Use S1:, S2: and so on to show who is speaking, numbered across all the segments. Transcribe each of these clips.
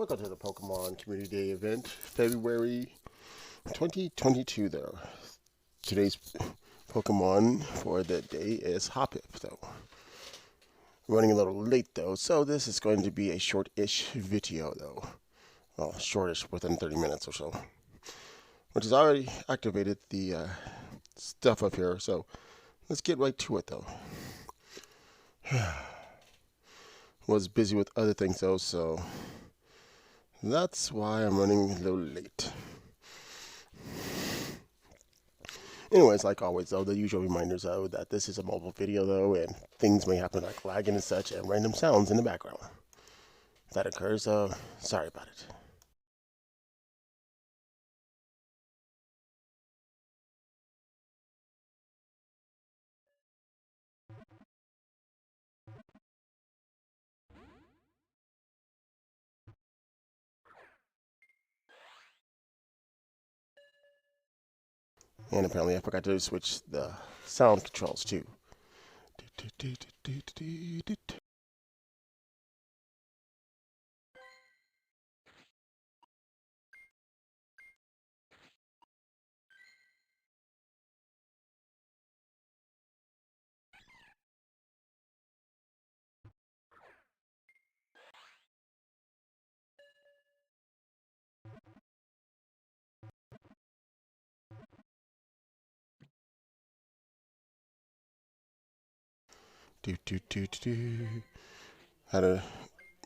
S1: Welcome to the Pokemon Community Day event, February 2022 though. Today's Pokemon for the day is Hoppip though. Running a little late though, so this is going to be a short-ish video though. Well, shortish, within 30 minutes or so. Which has already activated the stuff up here, so let's get right to it though. Was busy with other things though, so that's why I'm running a little late. Anyways, like always though, the usual reminders though that this is a mobile video though, and things may happen like lagging and such, and random sounds in the background. If that occurs, sorry about it. And apparently I forgot to switch the sound controls too. How to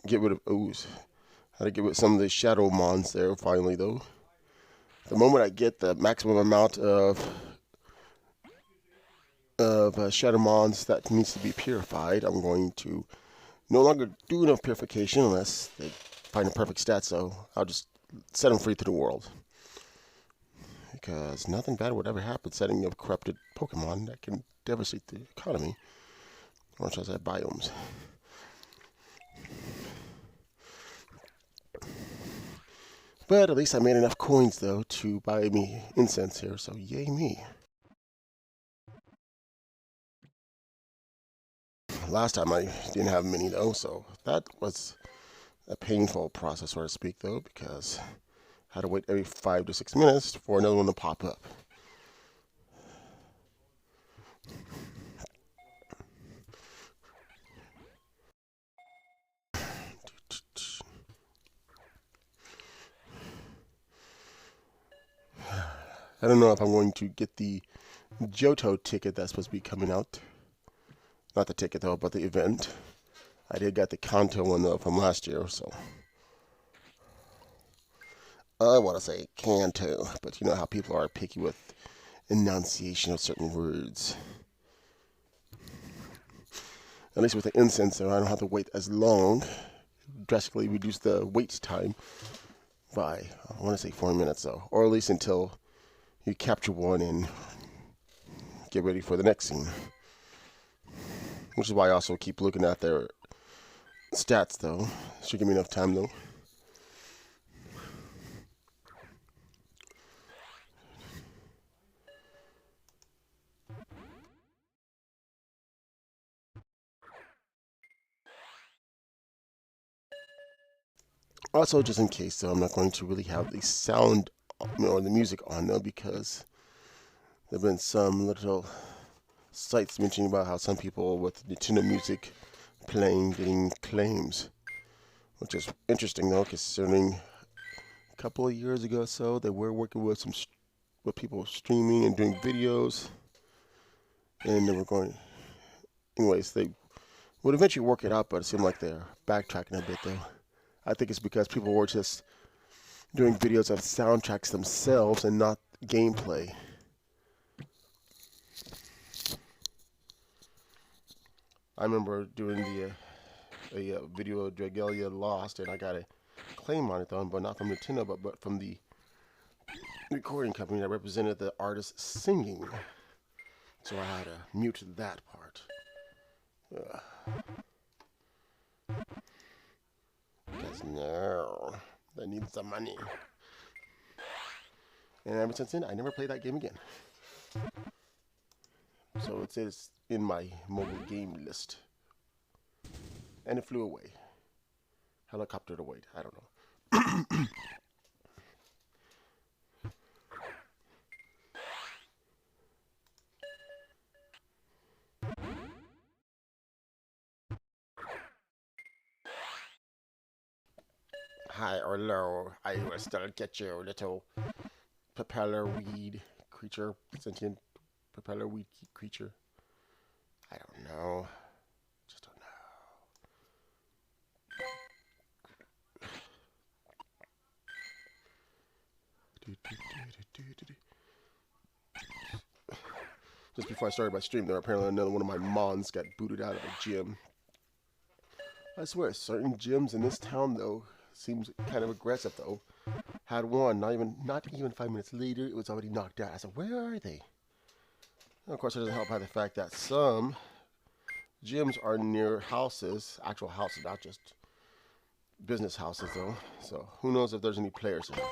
S1: get rid of ooze. How to get rid of some of the shadow mons there finally though. The moment I get the maximum amount of shadow mons that needs to be purified, I'm going to no longer do enough purification unless they find a perfect stat, so I'll just set them free to the world. Because nothing bad would ever happen setting up corrupted Pokemon that can devastate the economy. Or should I say biomes. But at least I made enough coins though to buy me incense here, so yay me. Last time I didn't have many though, so that was a painful process, so to speak though, because I had to wait every 5 to 6 minutes for another one to pop up. I don't know if I'm going to get the Johto ticket that's supposed to be coming out. Not the ticket though, but the event. I did get the Kanto one though from last year, so I want to say Kanto, but you know how people are picky with enunciation of certain words. At least with the incense though, I don't have to wait as long. Drastically reduce the wait time by, I want to say 4 minutes though, or at least until you capture one and get ready for the next scene. Which is why I also keep looking at their stats though. Should give me enough time though. Also, just in case though, I'm not going to really have the sound or the music on though, because there have been some little sites mentioning about how some people with Nintendo music playing getting claims, which is interesting though, considering a couple of years ago or so they were working with people streaming and doing videos, and they were going. Anyways, they would eventually work it out, but it seemed like they're backtracking a bit though. I think it's because people were just doing videos of soundtracks themselves and not gameplay. I remember doing a video of Dragalia Lost, and I got a claim on it though, but not from Nintendo, but from the recording company that represented the artist singing. So I had to mute that part. Because no, they need some money. And ever since then, I never played that game again. So it says in my mobile game list. And it flew away. Helicoptered away, I don't know. High or low, I will still get you, little propeller weed creature, sentient propeller weed creature. I don't know. Just don't know. Just before I started my stream, there apparently another one of my mons got booted out of a gym. I swear, certain gyms in this town though seems kind of aggressive though. Had one, not even 5 minutes later, it was already knocked out. I said, where are they? And of course, it doesn't help by the fact that some gyms are near houses, actual houses, not just business houses though. So who knows if there's any players in there.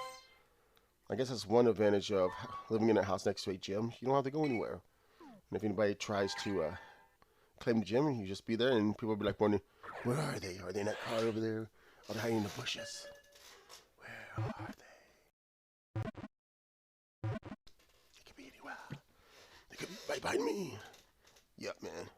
S1: I guess that's one advantage of living in a house next to a gym. You don't have to go anywhere. And if anybody tries to claim the gym, you just be there and people will be like wondering, where are they? Are they in that car over there? Are they hiding in the bushes? Where are they? They could be anywhere. They could be right behind me. Yep, man.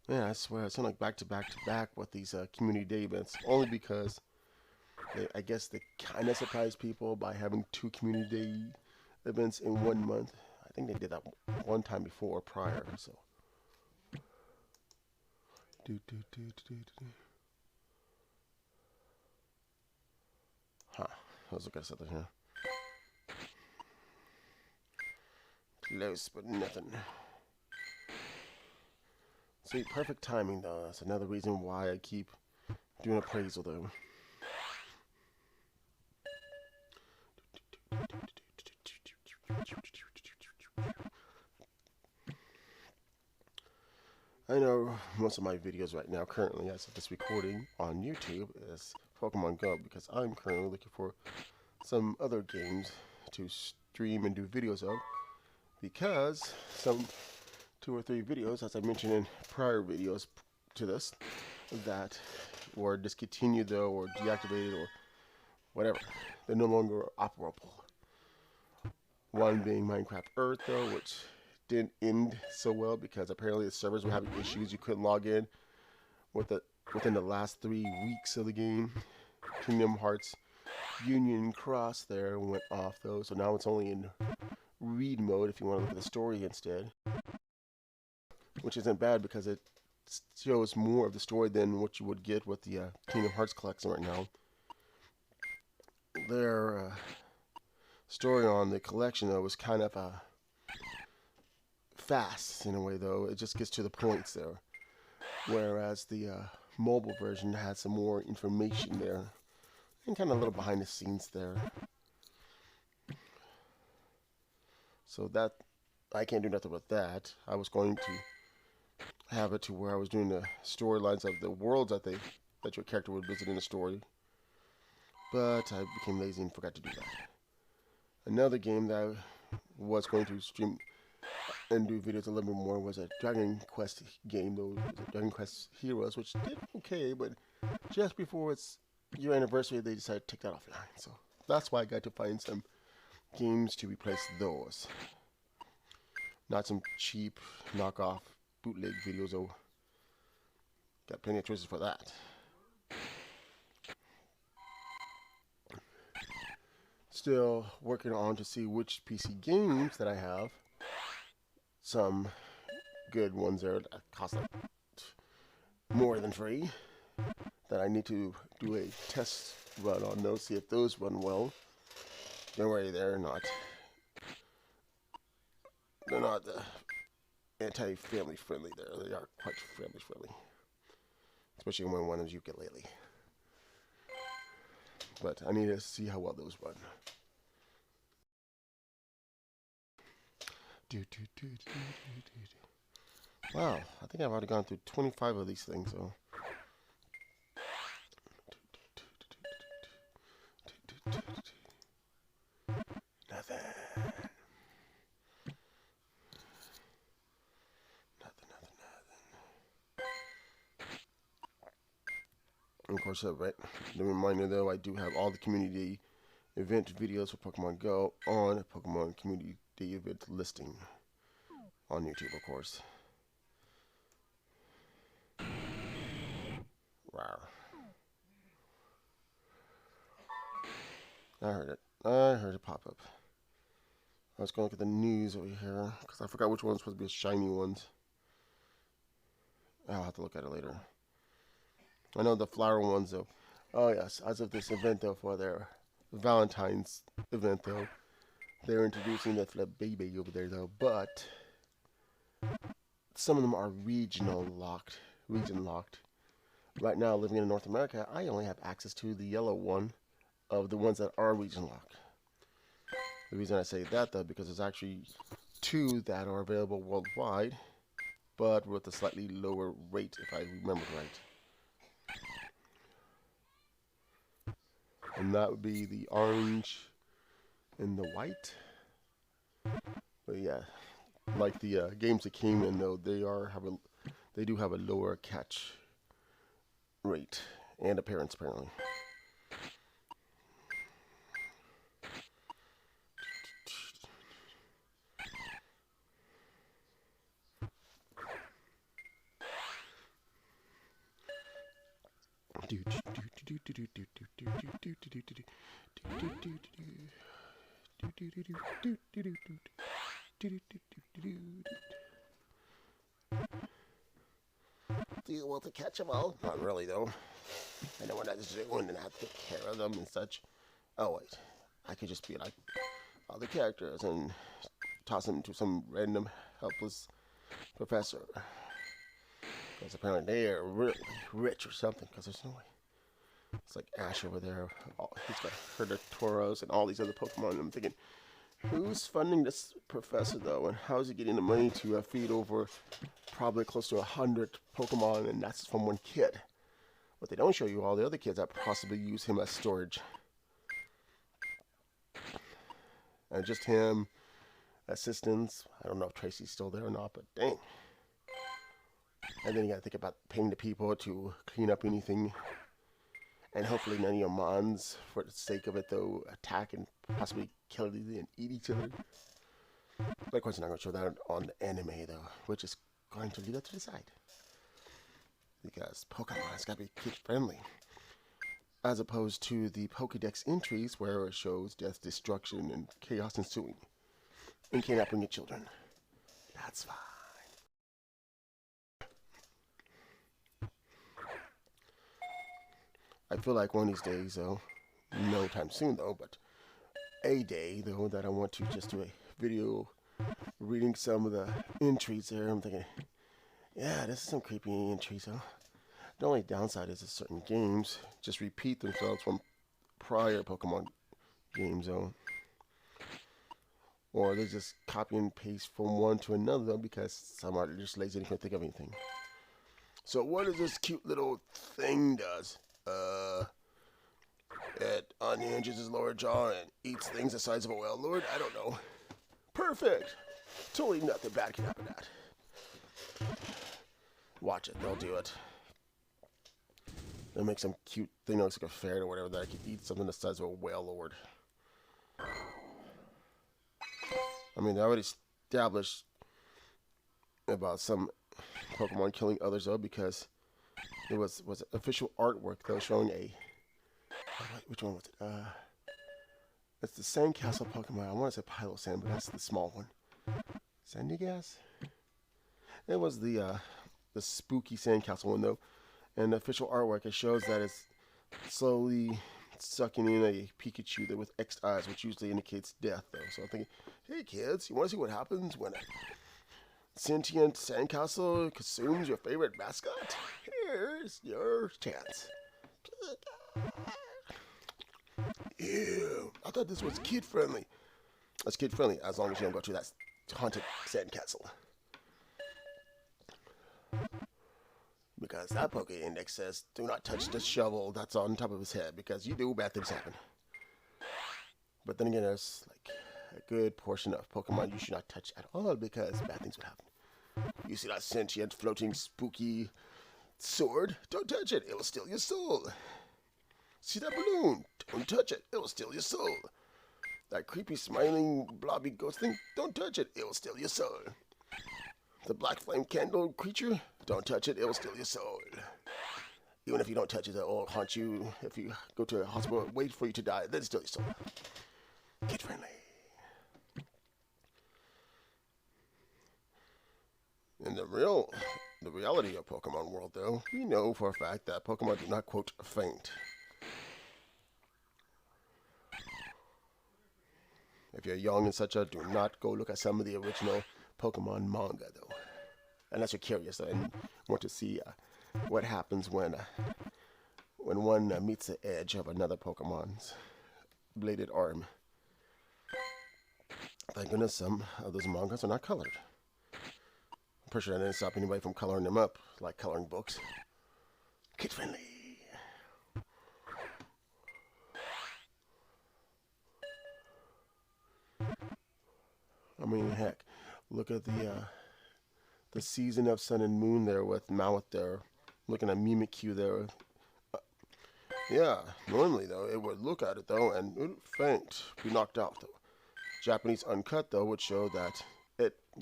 S1: Man, I swear, it's like back to back to back with these community day events. Only because I guess they kind of surprise people by having 2 community day events in 1 month. I think they did that one time before, prior. So. Huh. Let's look at something here. Close, but nothing. See, perfect timing though. That's another reason why I keep doing appraisal though. I know most of my videos right now, currently as of this recording on YouTube, is Pokemon Go because I'm currently looking for some other games to stream and do videos of, because some 2 or 3 videos, as I mentioned in prior videos to this, that were discontinued though, or deactivated, or whatever. They're no longer operable. One being Minecraft Earth though, which didn't end so well because apparently the servers were having issues. You couldn't log in within the last 3 weeks of the game. Kingdom Hearts Union Cross there went off though, so now it's only in read mode if you want to look at the story instead, which isn't bad because it shows more of the story than what you would get with the Kingdom Hearts collection right now. Their story on the collection though was kind of fast in a way though. It just gets to the points there, whereas the mobile version had some more information there and kind of a little behind the scenes there. So that I can't do nothing with that. I was going to have it to where I was doing the storylines of the worlds that your character would visit in the story, but I became lazy and forgot to do that. Another game that I was going to stream and do videos a little bit more was a Dragon Quest game, though. Dragon Quest Heroes, which did okay, but just before its year anniversary, they decided to take that offline. So that's why I got to find some games to replace those. Not some cheap knockoff bootleg videos, though. Got plenty of choices for that. Still working on to see which PC games that I have. Some good ones there that cost like more than free, that I need to do a test run on those, see if those run well. Don't worry, they're not anti-family friendly there. They are quite family friendly, especially when one is ukulele. But I need to see how well those run. Wow, I think I've already gone through 25 of these things, so. Nothing. Of course, right. The reminder though, I do have all the community event videos for Pokemon Go on Pokemon Community Day event listing on YouTube, of course. Wow. I heard it. I heard it pop up. I was going to look at the news over here because I forgot which one's supposed to be a shiny ones. I'll have to look at it later. I know the flower ones though. Oh yes, as of this event though, for their Valentine's event though, they're introducing that baby over there though, but some of them are region locked. Right now, living in North America, I only have access to the yellow one of the ones that are region locked. The reason I say that though, because there's actually 2 that are available worldwide, but with a slightly lower rate, if I remember right. And that would be the orange and the white. But yeah, like the games that came in though, they do have a lower catch rate and appearance apparently. Do you want to catch them all? Not really, though. I know what I was doing and I have to take care of them and such. Oh, wait. I could just be like other characters and toss them to some random helpless professor. Because apparently they are really rich or something, because there's no way. It's like Ash over there. He's got Herder and all these other Pokemon. And I'm thinking, who's funding this professor, though? And how is he getting the money to feed over probably close to 100 Pokemon, and that's from one kid? But they don't show you all the other kids that possibly use him as storage. And just him, assistants. I don't know if Tracy's still there or not, but dang. And then you gotta think about paying the people to clean up anything. And hopefully none of your mons, for the sake of it though, attack and possibly kill and eat each other. But of course I'm not going to show that on the anime though, which is going to leave that to the side. Because Pokemon has got to be kid friendly. As opposed to the Pokedex entries where it shows death, destruction, and chaos ensuing. And kidnapping your children. That's fine. I feel like one of these days, though, no time soon, though, but a day, though, that I want to just do a video reading some of the entries there. I'm thinking, yeah, this is some creepy entries, huh? The only downside is that certain games just repeat themselves from prior Pokemon games, though. Or they just copy and paste from one to another because some are just lazy and can't think of anything. So what does this cute little thing does? It unhinges his lower jaw and eats things the size of a whale lord? I don't know. Perfect! Totally nothing bad can happen to that. Watch it, they'll do it. They'll make some cute thing that looks like a ferret or whatever that can eat something the size of a whale lord. I mean, they already established about some Pokemon killing others though, because it was official artwork though showing a which one was it? It's the Sandcastle Pokemon. I want to say Pilosand, but that's the small one. Sandygast? It was the spooky Sandcastle one though, and the official artwork it shows that it's slowly sucking in a Pikachu there with X eyes, which usually indicates death though. So I'm thinking, hey kids, you want to see what happens when a sentient sandcastle consumes your favorite mascot? Here's your chance. Ew. I thought this was kid friendly. It's kid friendly as long as you don't go to that haunted sandcastle. Because that Poke Index says, do not touch the shovel that's on top of his head because you do, bad things happen. But then again, there's like a good portion of Pokemon you should not touch at all because bad things would happen. You see that sentient, floating, spooky sword, don't touch it, it'll steal your soul. See that balloon? Don't touch it, it'll steal your soul. That creepy smiling blobby ghost thing, don't touch it, it'll steal your soul. The black flame candle creature, don't touch it, it'll steal your soul. Even if you don't touch it, it'll haunt you. If you go to a hospital, wait for you to die, then steal your soul. Kid friendly. In the reality of Pokemon world, though, we know for a fact that Pokemon do not, quote, faint. If you're young and such, do not go look at some of the original Pokemon manga, though. Unless you're curious, though, and want to see what happens when one meets the edge of another Pokemon's bladed arm. Thank goodness some of those mangas are not colored. I'm pretty sure that didn't stop anybody from coloring them up, like coloring books. Kid friendly. I mean, heck, look at the season of Sun and Moon there with Mouth there, looking at Mimikyu there. Yeah, normally though, it would look at it though and it would faint, be knocked out though. Japanese uncut though would show that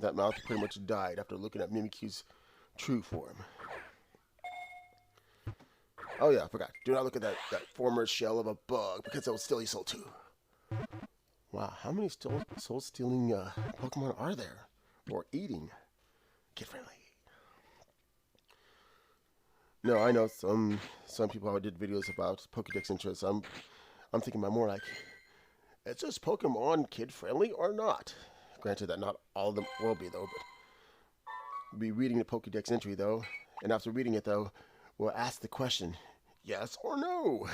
S1: that Mouth pretty much died after looking at Mimikyu's true form. Oh yeah, I forgot. Do not look at that former shell of a bug because it will steal your soul too. Wow, how many soul-stealing Pokemon are there? Or eating? Kid friendly. No, I know some people did videos about Pokédex interests. I'm thinking about more like, is this Pokemon kid friendly or not? Granted that not all of them will be though, but be reading the Pokédex entry though, and after reading it though, we'll ask the question, yes or no?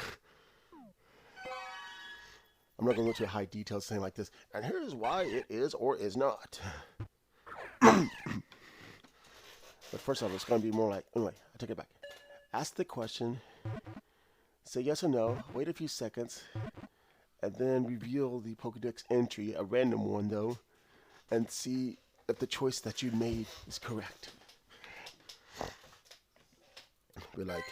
S1: I'm not going to go into high details saying like this, and here's why it is or is not. But first off, it's going to be more like, anyway, I take it back. Ask the question, say yes or no, wait a few seconds, and then reveal the Pokédex entry, a random one though, and see if the choice that you made is correct. Be like,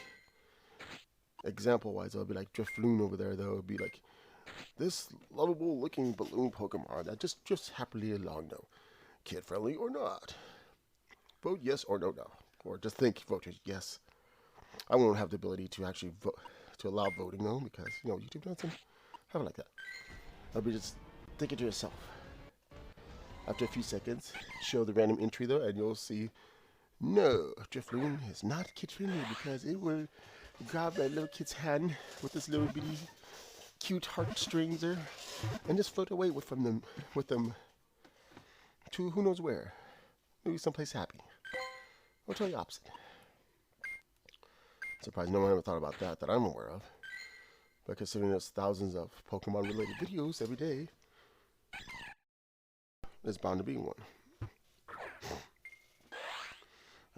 S1: example-wise, it'll be like Drifloon over there though, it'll be like, this lovable-looking balloon Pokemon that just drifts happily along though. Kid-friendly or not? Vote yes or no now. Or just think, vote yes. I won't have the ability to actually vote, to allow voting though, because, you know, YouTube doesn't have it like that. I'll be just thinking to yourself. After a few seconds, show the random entry though, and you'll see, no, Drifloon is not kid-friendly because it will grab that little kid's hand with this little bitty cute heartstrings there, and just float away with them to who knows where. Maybe someplace happy. Or totally opposite. Surprised no one ever thought about that I'm aware of. But considering there's thousands of Pokemon related videos every day, there's bound to be one.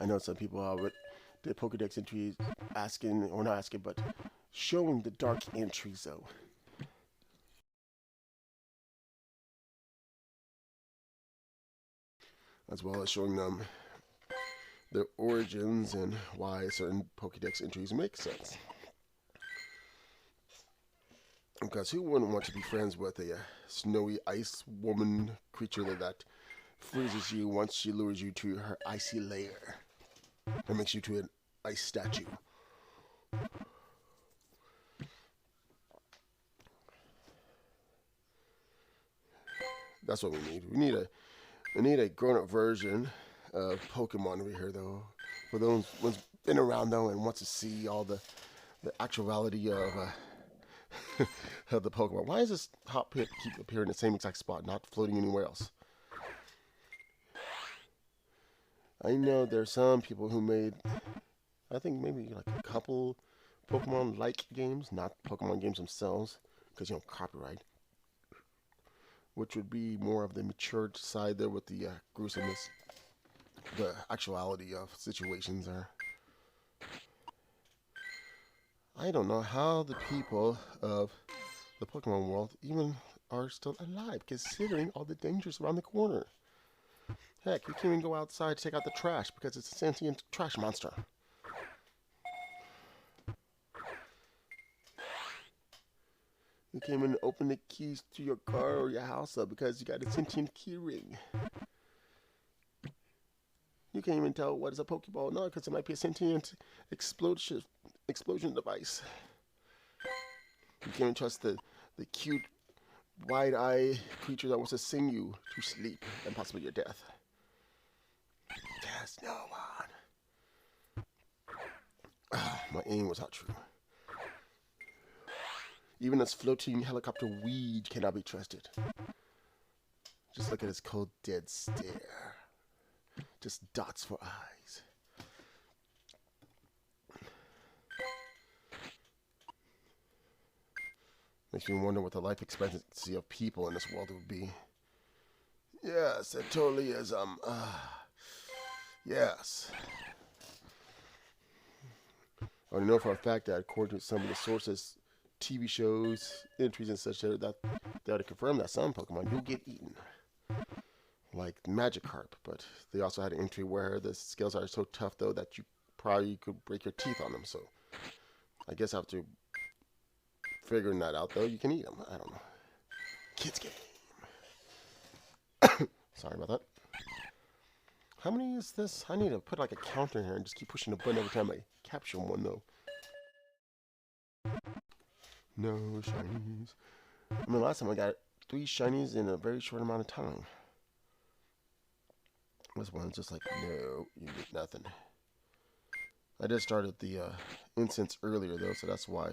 S1: I know some people with the Pokedex entries asking, or not asking, but showing the dark entries though. As well as showing them their origins and why certain Pokédex entries make sense. Because who wouldn't want to be friends with a snowy ice woman creature that freezes you once she lures you to her icy lair and makes you to an ice statue? That's what we need. We need a grown-up version of Pokemon over here, though. For those ones been around though and wants to see all the actuality of of the Pokemon. Why does this Hoppip keep appearing in the same exact spot, not floating anywhere else? I know there's some people who made, I think maybe like a couple Pokemon-like games, not Pokemon games themselves, because you know copyright. Which would be more of the matured side there with the gruesomeness, the actuality of situations are. I don't know how the people of the Pokemon world even are still alive, considering all the dangers around the corner. Heck, you can't even go outside to take out the trash because it's a sentient trash monster. You came in and opened the keys to your car or your house up because you got a sentient key ring. You can't even tell what is a Pokeball. No, because it might be a sentient explosion device. You can't even trust the cute, wide-eyed creature that wants to sing you to sleep and possibly your death. There's no one. My aim was not true. Even this floating helicopter weed cannot be trusted. Just look at his cold, dead stare. Just dots for eyes. Makes me wonder what the life expectancy of people in this world would be. Yes, it totally is, yes. I already know for a fact that according to some of the sources, TV shows, entries and such, that they already confirmed that some Pokemon do get eaten. Like Magikarp, but they also had an entry where the scales are so tough though that you probably could break your teeth on them, so I guess after figuring that out though, you can eat them. I don't know. Kids game. Sorry about that. How many is this? I need to put like a counter in here and just keep pushing the button every time I capture one though. No shinies. I mean, last time I got 3 shinies in a very short amount of time. This one's just like, no, you get nothing. I just started the incense earlier though, so that's why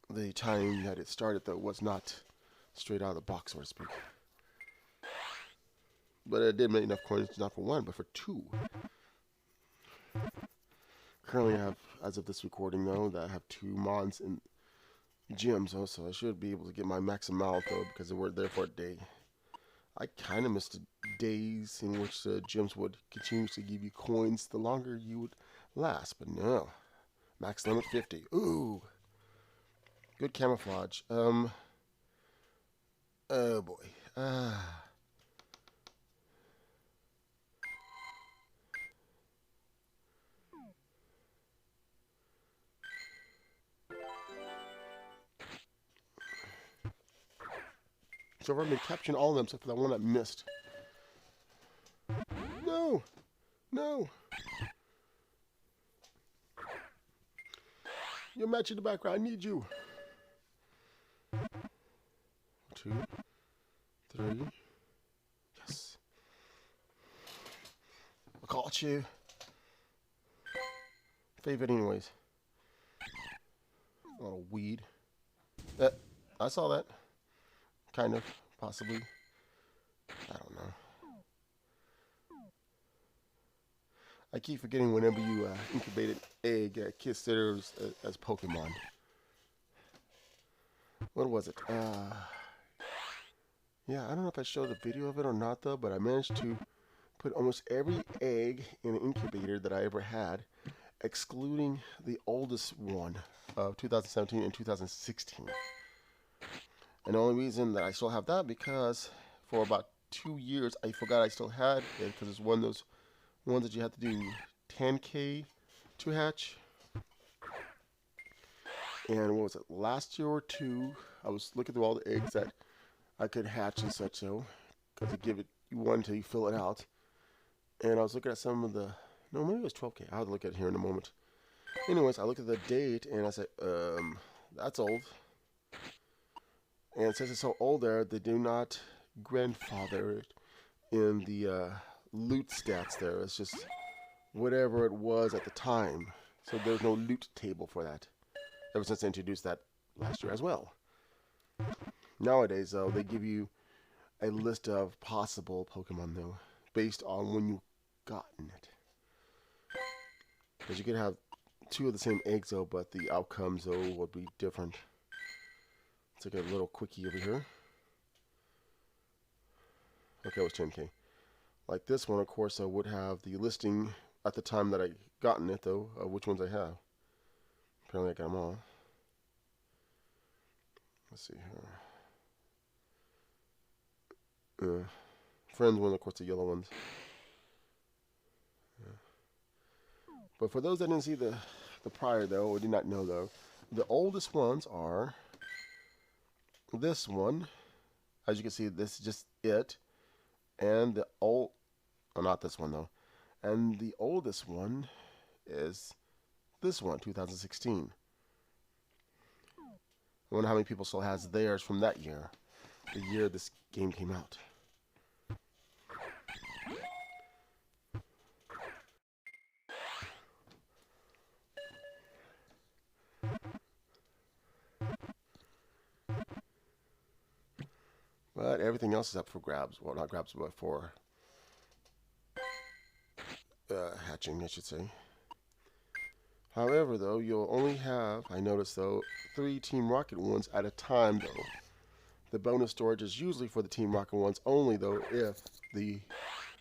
S1: the time that it started though was not straight out of the box, so to speak. But it did make enough coins, not for 1, but for 2. Currently I have, as of this recording though, that I have 2 mons in gyms though, so I should be able to get my max amount though, because they were there for a day. I kind of missed the days in which the gyms would continuously give you coins the longer you would last, but no. Max limit 50. Ooh. Good camouflage. Oh boy. So far I've been capturing all of them except for that one I missed. No! No! You're matching the background. I need you. 2, 3. Yes. I caught you. Favorite anyways. A lot of weed. I saw that. Kind of. Possibly. I don't know. I keep forgetting whenever you incubate an egg, considers as Pokemon. What was it? Yeah, I don't know if I showed a video of it or not though, but I managed to put almost every egg in an incubator that I ever had, excluding the oldest one of 2017 and 2016. And the only reason that I still have that because for about 2 years I forgot I still had it because it's one of those ones that you have to do 10K to hatch. And what was it? Last year or 2, I was looking through all the eggs that I could hatch and such, so because they give it you one until you fill it out. And I was looking at some of the maybe it was 12K. I'll have to look at it here in a moment. Anyways, I looked at the date and I said, that's old. And since it's so old there, they do not grandfather it in the loot stats there. It's just whatever it was at the time. So there's no loot table for that. Ever since they introduced that last year as well. Nowadays, though, they give you a list of possible Pokemon, though, based on when you've gotten it. Because you could have 2 of the same eggs, though, but the outcomes, though, would be different. Let's take a little quickie over here. Okay, it was 10K. Like this one, of course, I would have the listing at the time that I gotten it, though, of which ones I have. Apparently I got them all. Let's see here. Friends one, of course, the yellow ones. Yeah. But for those that didn't see the prior, though, or did not know, though, the oldest ones are this one, as you can see, this is just it. And the old, oh, not this one though. And the oldest one is this one, 2016. I wonder how many people still has theirs from that year, the year this game came out. But everything else is up for grabs. Well, not grabs, but for hatching, I should say. However, though, you'll only have, I noticed though, 3 Team Rocket ones at a time, though. The bonus storage is usually for the Team Rocket ones only, though, if the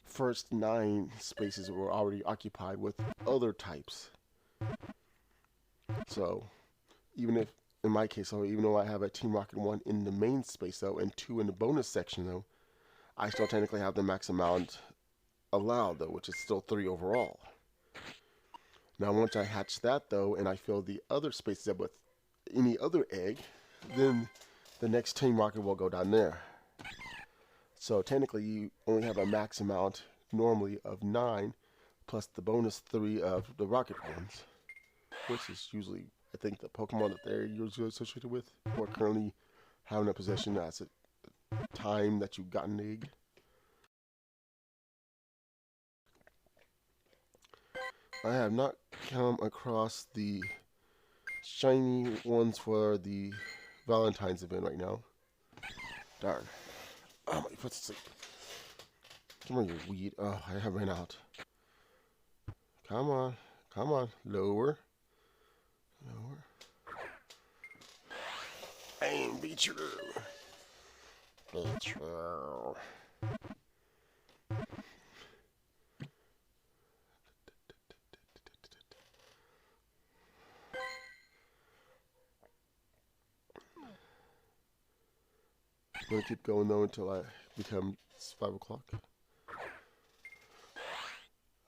S1: first 9 spaces were already occupied with other types. So, even if, in my case, though, even though I have a Team Rocket 1 in the main space, though, and 2 in the bonus section, though, I still technically have the max amount allowed, though, which is still 3 overall. Now, once I hatch that, though, and I fill the other spaces up with any other egg, then the next Team Rocket will go down there. So, technically, you only have a max amount, normally, of 9, plus the bonus 3 of the Rocket ones, which is usually, I think, the Pokemon that they're usually associated with, or currently have in a possession as a time that you got an egg. I have not come across the shiny ones for the Valentine's event right now. Darn. Oh, my foot's asleep. Come on, you weed. Oh, I have ran out. Come on. Come on. Lower. Lower. And be true. Be true. I'm going to keep going, though, until I become 5 o'clock.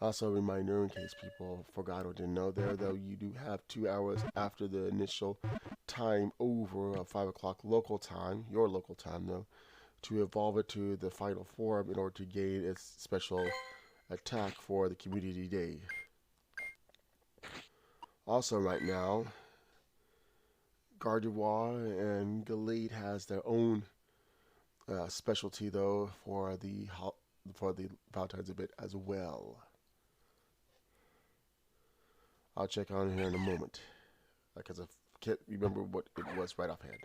S1: Also, a reminder, in case people forgot or didn't know there, though, you do have 2 hours after the initial time over of 5 o'clock local time, your local time, though, to evolve it to the final form in order to gain its special attack for the Community Day. Also, right now, Gardevoir and Galate has their own specialty, though, for the Valentine's event as well. I'll check on here in a moment, because I can't remember what it was right offhand.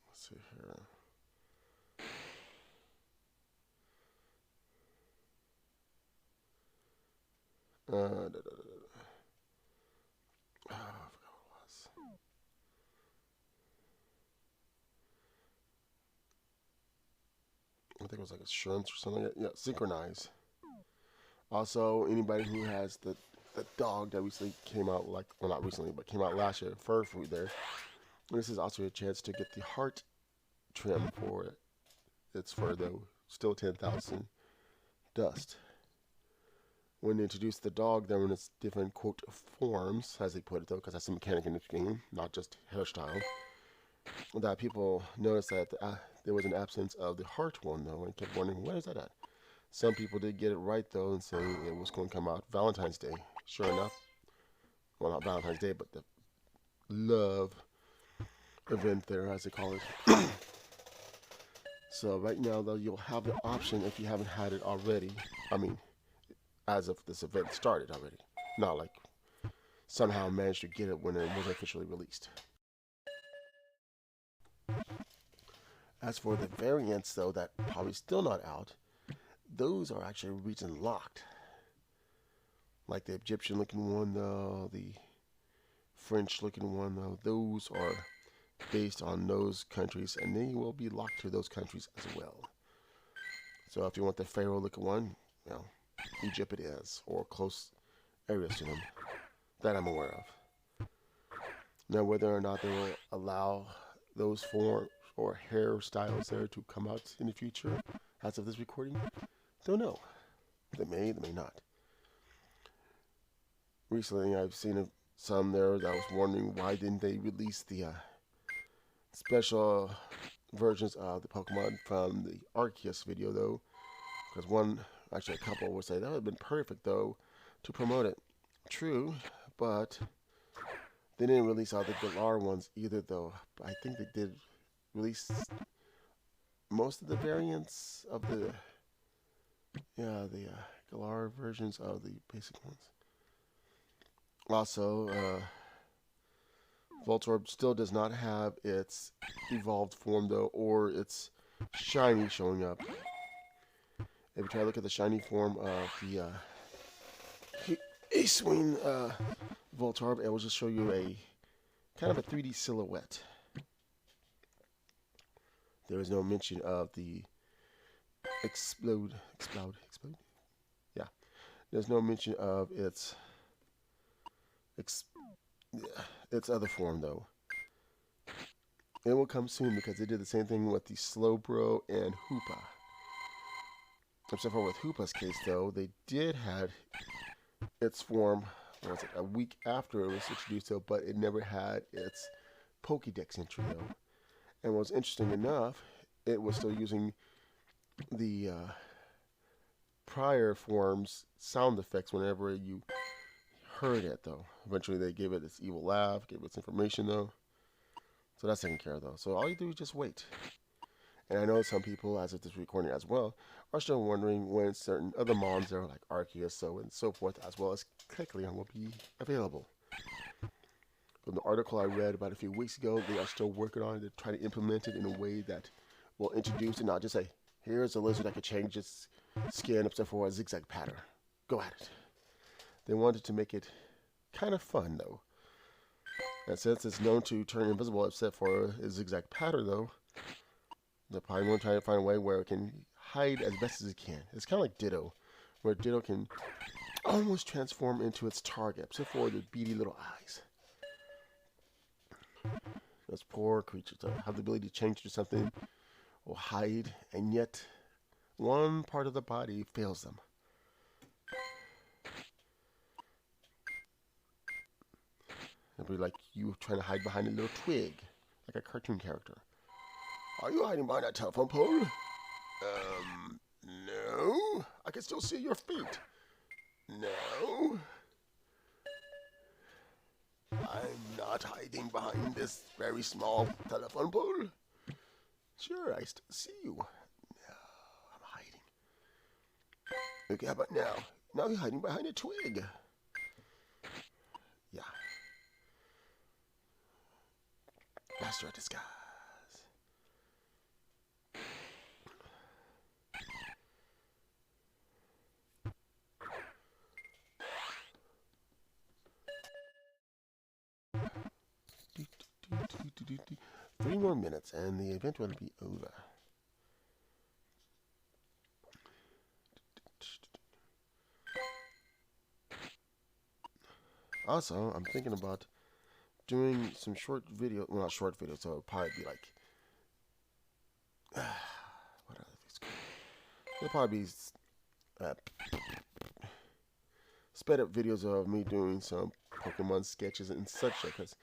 S1: Let's see here. I forgot what it was. I think it was like assurance or something. Yeah, synchronize. Also, anybody who has the dog that recently came out, like, well, not recently, but came out last year, fur food there. This is also a chance to get the heart trim for it. Its fur, though, still 10,000 dust. When they introduced the dog, there in its different, quote, forms, as they put it, though, because that's a mechanic in this game, not just hairstyle, that people noticed that there was an absence of the heart one, though, and kept wondering, where is that at? Some people did get it right, though, and saying it was going to come out Valentine's Day. Sure enough, well, not Valentine's Day, but the love event there, as they call it. So right now, though, you'll have the option if you haven't had it already. I mean, as if this event started already. Not like somehow managed to get it when it was officially released. As for the variants, though, that probably still not out, those are actually region locked. Like the Egyptian looking one, though, the French looking one, though, those are based on those countries, and they will be locked to those countries as well. So if you want the Pharaoh looking one, well, Egypt it is, or close areas to them that I'm aware of. Now, whether or not they will allow those forms or hairstyles there to come out in the future, as of this recording, don't know. They may not. Recently, I've seen some there that I was wondering why didn't they release the special versions of the Pokemon from the Arceus video, though, because actually a couple would say that would have been perfect, though, to promote it. True, but they didn't release all the Galar ones either, though. I think they did release most of the variants of the Galar versions of the basic ones. Also, Voltorb still does not have its evolved form, though, or its shiny showing up. If you try to look at the shiny form of the Acewing Voltorb, it will just show you a kind of a 3D silhouette. There is no mention of the explode. Yeah, there's no mention of its other form, though. It will come soon because they did the same thing with the Slowbro and Hoopa. Except for with Hoopa's case, though, they did have its form, a week after it was introduced, though, but it never had its Pokédex entry, though. And what's interesting enough, it was still using the prior form's sound effects whenever you heard it, though. Eventually, they gave it its evil laugh, gave it its information, though. So that's taken care of, though. So all you do is just wait. And I know some people, as of this recording as well, are still wondering when certain other mons there, like Arceus, so and so forth, as well as Kecleon, will be available. From the article I read about a few weeks ago, they are still working on it to try to implement it in a way that will introduce and not just say, here's a lizard that can change its skin except for a zigzag pattern. Go at it. They wanted to make it kind of fun, though. And since it's known to turn invisible except for a zigzag pattern, though, they're probably going to try to find a way where it can hide as best as it can. It's kind of like Ditto, where Ditto can almost transform into its target, except for the beady little eyes. Those poor creatures have the ability to change to something or hide, and yet one part of the body fails them. It'd be like you trying to hide behind a little twig, like a cartoon character. Are you hiding behind that telephone pole? No. I can still see your feet. No. I'm not hiding behind this very small telephone pole. Sure, I still see you. No, I'm hiding. Okay, how about now? Now you're hiding behind a twig. Yeah. Master of disguise. Three more minutes and the event will be over. Also, I'm thinking about doing some short video, well, not short videos, so it'll probably be like, what are these called? It'll probably be sped up videos of me doing some Pokemon sketches and such, because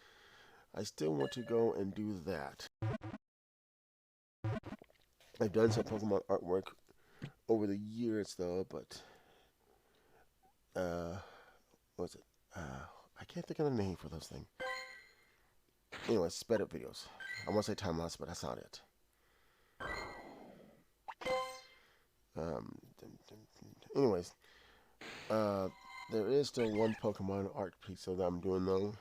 S1: I still want to go and do that. I've done some Pokemon artwork over the years, though, but what was it? I can't think of the name for those things. Anyway, sped up videos. I want to say time lapse, but that's not it. Anyways, there is still one Pokemon art piece that I'm doing, though.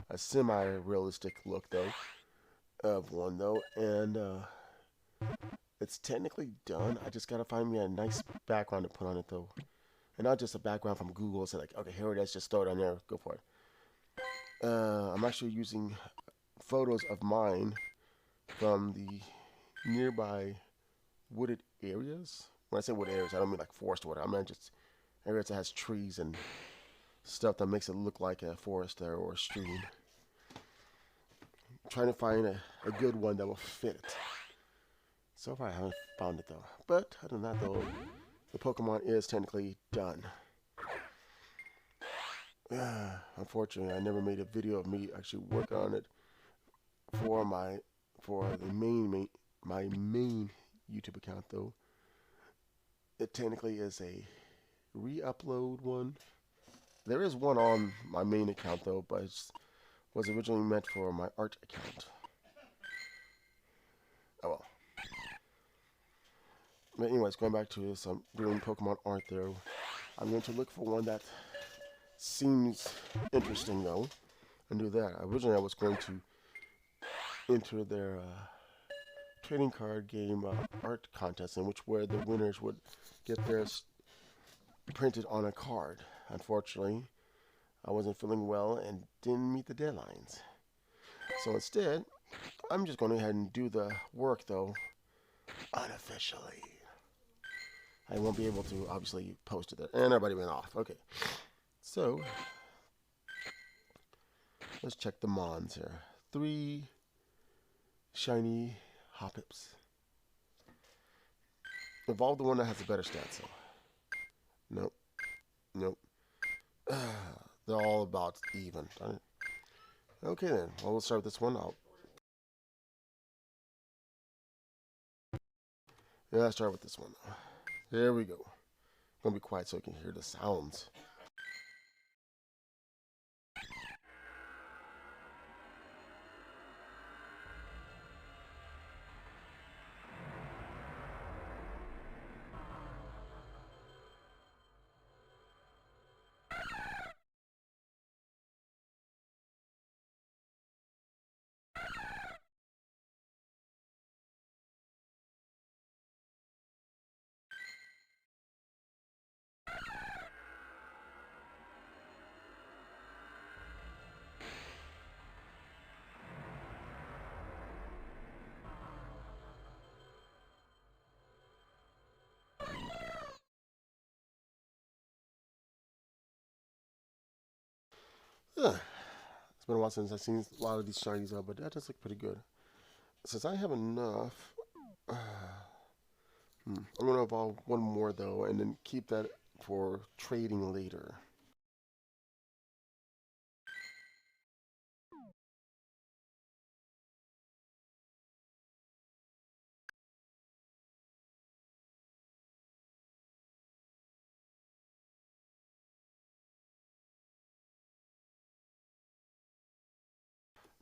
S1: A semi-realistic look, though, of one, though, and it's technically done. I just gotta find me a nice background to put on it, though, and not just a background from Google. So like, okay, here it is, just throw it on there, go for it. I'm actually using photos of mine from the nearby wooded areas. When I say wooded areas, I don't mean like forest or whatever. I mean just areas that has trees and stuff that makes it look like a forest there or a stream. trying to find a good one that will fit it. So far, I haven't found it though. But other than that, though, the Pokemon is technically done. Unfortunately, I never made a video of me actually working on it for my main YouTube account though. It technically is a re-upload one. There is one on my main account though, but it was originally meant for my art account. Oh well. But anyways, going back to this, I'm doing Pokemon art there. I'm going to look for one that seems interesting though, and do that. Originally, I was going to enter their trading card game art contest, in which where the winners would get theirs printed on a card. Unfortunately, I wasn't feeling well and didn't meet the deadlines. So instead, I'm just going to go ahead and do the work though, unofficially. I won't be able to obviously post it there, and everybody went off. Okay, so let's check the Mons here. 3 shiny Hoppips. Evolve the one that has a better stat, so. Nope. Nope. They're all about even. Okay then. Well, we'll start with this one. Let's start with this one. There we go. I'm gonna be quiet so you can hear the sounds. It's been a while since I've seen a lot of these shinies out, but that does look pretty good. Since I have enough, I'm going to evolve one more though, and then keep that for trading later.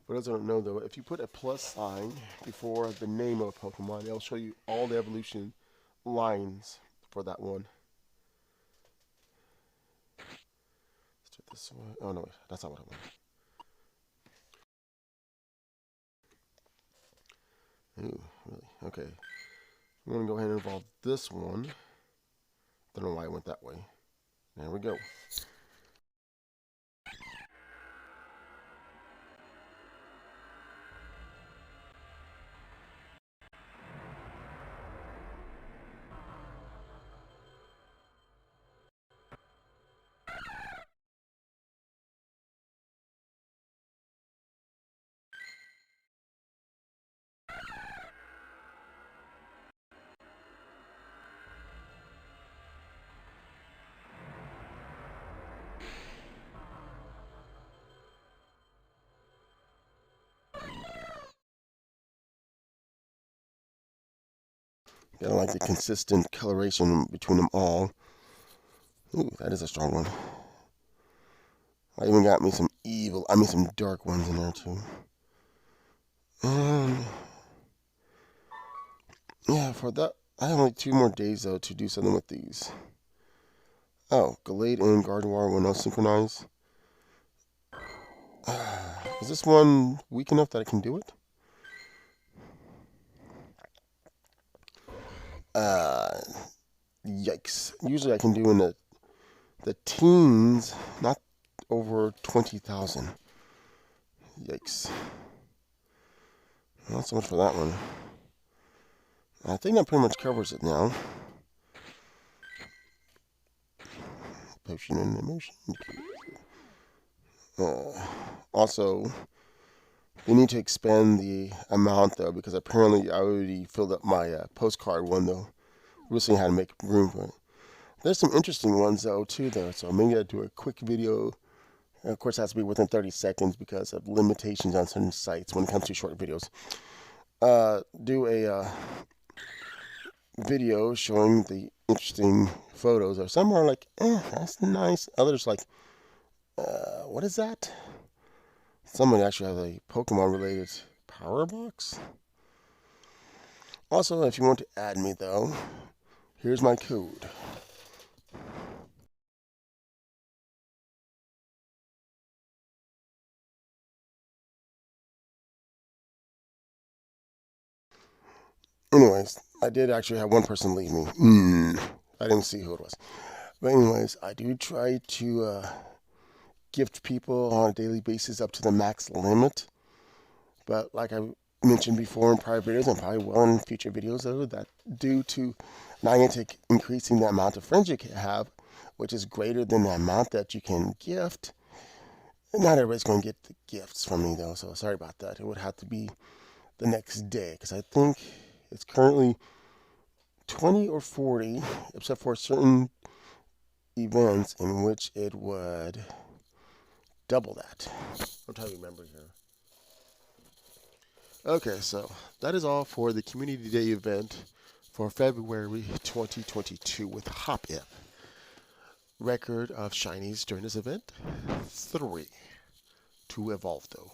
S1: For those who don't know though, if you put a plus sign before the name of a Pokemon, it'll show you all the evolution lines for that one. Let's check this one. Oh no, wait, that's not what I want. Ooh, really? Okay. I'm going to go ahead and evolve this one. Don't know why I went that way. There we go. I like the consistent coloration between them all. Ooh, that is a strong one. I even got me some dark ones in there too. And yeah, for that, I have only 2 more days though to do something with these. Oh, Gallade and Gardevoir will not synchronize. Is this one weak enough that I can do it? Yikes. Usually I can do in the teens, not over 20,000. Yikes. Not so much for that one. I think that pretty much covers it now. Potion and emotion. Also, They need to expand the amount though, because apparently I already filled up my postcard one though. We'll see how to make room for it. There's some interesting ones though too though, so maybe I'll do a quick video. And of course, it has to be within 30 seconds because of limitations on certain sites when it comes to short videos. Do a video showing the interesting photos, or some are like, that's nice. Others like, what is that? Someone actually has a Pokemon related power box. Also, if you want to add me though, here's my code. Anyways, I did actually have one person leave me. I didn't see who it was. But anyways, I do try to gift people on a daily basis up to the max limit. But like I mentioned before in prior videos, and probably will in future videos though, that due to Niantic increasing the amount of friends you can have, which is greater than the amount that you can gift, not everybody's going to get the gifts from me though, so sorry about that. It would have to be the next day, because I think it's currently 20 or 40, except for certain events in which it would double that. I'm trying to remember here. Okay, so that is all for the Community Day event for February 2022 with Hoppip. Record of shinies during this event, 3. To evolve though.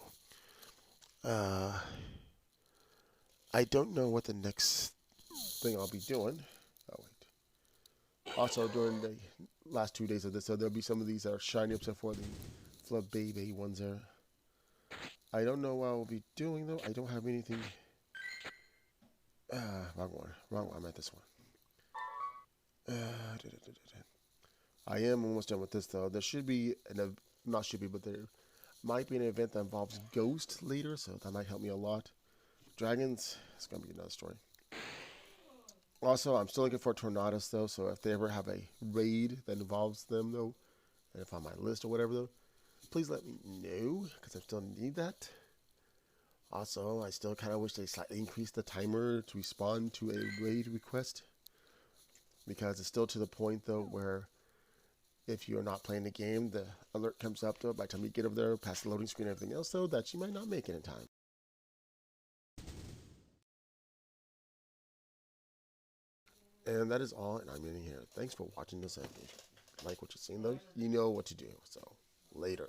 S1: I don't know what the next thing I'll be doing. Oh wait. Also during the last 2 days of this, so there'll be some of these that are shiny except for the Flub Baby ones there. I don't know what I'll be doing though. I don't have anything. Wrong one. Wrong one. I meant this one. I am almost done with this though. There should be not should be, but there might be an event that involves Ghost later, so that might help me a lot. Dragons, it's gonna be another story. Also, I'm still looking for Tornados though, so if they ever have a raid that involves them though, and if on my list or whatever though, please let me know because I still need that. Also, I still kind of wish they slightly increased the timer to respond to a raid request because it's still to the point though where if you're not playing the game, the alert comes up though by the time you get over there, past the loading screen and everything else though, that you might not make it in time. And that is all, and I'm in here. Thanks for watching this episode. Like what you're seeing though, you know what to do. So later.